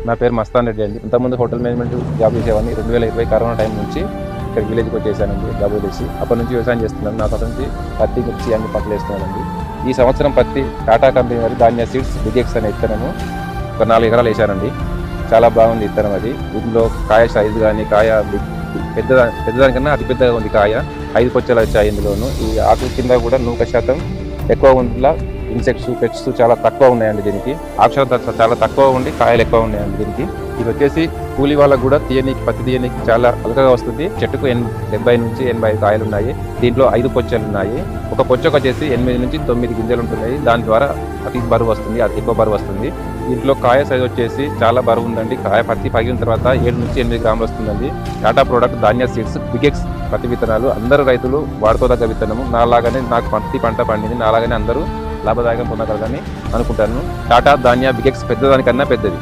నా పేరు మస్తాన్ రెడ్డి అండి. ఇంతకుముందు హోటల్ మేనేజ్మెంట్ జాబ్ చేసేవాడిని. 2020 కరోనా టైం నుంచి ఇక్కడ విలేజ్కి వచ్చేసానండి జాబ్ చేసి. అప్పటి నుంచి వ్యవసాయం చేస్తున్నాను. నాకు అప్పటి నుంచి పత్తి, మిర్చి అన్ని పంటలు వేస్తున్నానండి. ఈ సంవత్సరం పత్తి టాటా కంపెనీ వారి ధాన్య సీడ్స్ బిగెక్స్ అనే విత్తనము ఒక 4 ఎకరాలు వేసానండి. చాలా బాగుంది విత్తనం అది. ఇందులో కాయ సైజు కానీ కాయ పెద్దదానికన్నా అతి పెద్దగా ఉంది కాయ. 5 పొచ్చలు వచ్చాయి ఇందులోను. ఈ ఆకు కింద కూడా 100% ఎక్కువ ఉందిలా ఇన్సెక్ట్స్ పెట్స్ చాలా తక్కువ ఉన్నాయండి దీనికి. ఆకుశాతం చాలా తక్కువ ఉండి కాయలు ఎక్కువ ఉన్నాయండి దీనికి. ఇది వచ్చేసి కూలీ వాళ్ళకు కూడా పత్తి తీయనీకి చాలా అలకగా వస్తుంది. చెట్టుకు 70 నుంచి 85 కాయలు ఉన్నాయి. దీంట్లో 5 పొచ్చలు ఉన్నాయి. ఒక పొచ్చకు వచ్చేసి 8 నుంచి 9 గింజలు ఉంటున్నాయి. దాని ద్వారా అతి బరువు వస్తుంది, అతి ఎక్కువ బరువు వస్తుంది. దీంట్లో కాయ సైజ్ వచ్చేసి చాలా బరువు ఉందండి. కాయ పత్తి పగిలిన తర్వాత 7 నుంచి 8 గ్రాములు వస్తుందండి. టాటా ప్రోడక్ట్ ధాన్య సీడ్స్ బిగెక్స్ పత్తి విత్తనాలు అందరూ రైతులు వాడుకోదగ్గ విత్తనము. నాలాగానే నాకు పత్తి పంట పండింది, నాలాగానే అందరూ లాభదాయకం పొందగలరని అనుకుంటాను. టాటా ధాన్య బిగెక్స్ పెద్దదానికన్నా పెద్దది.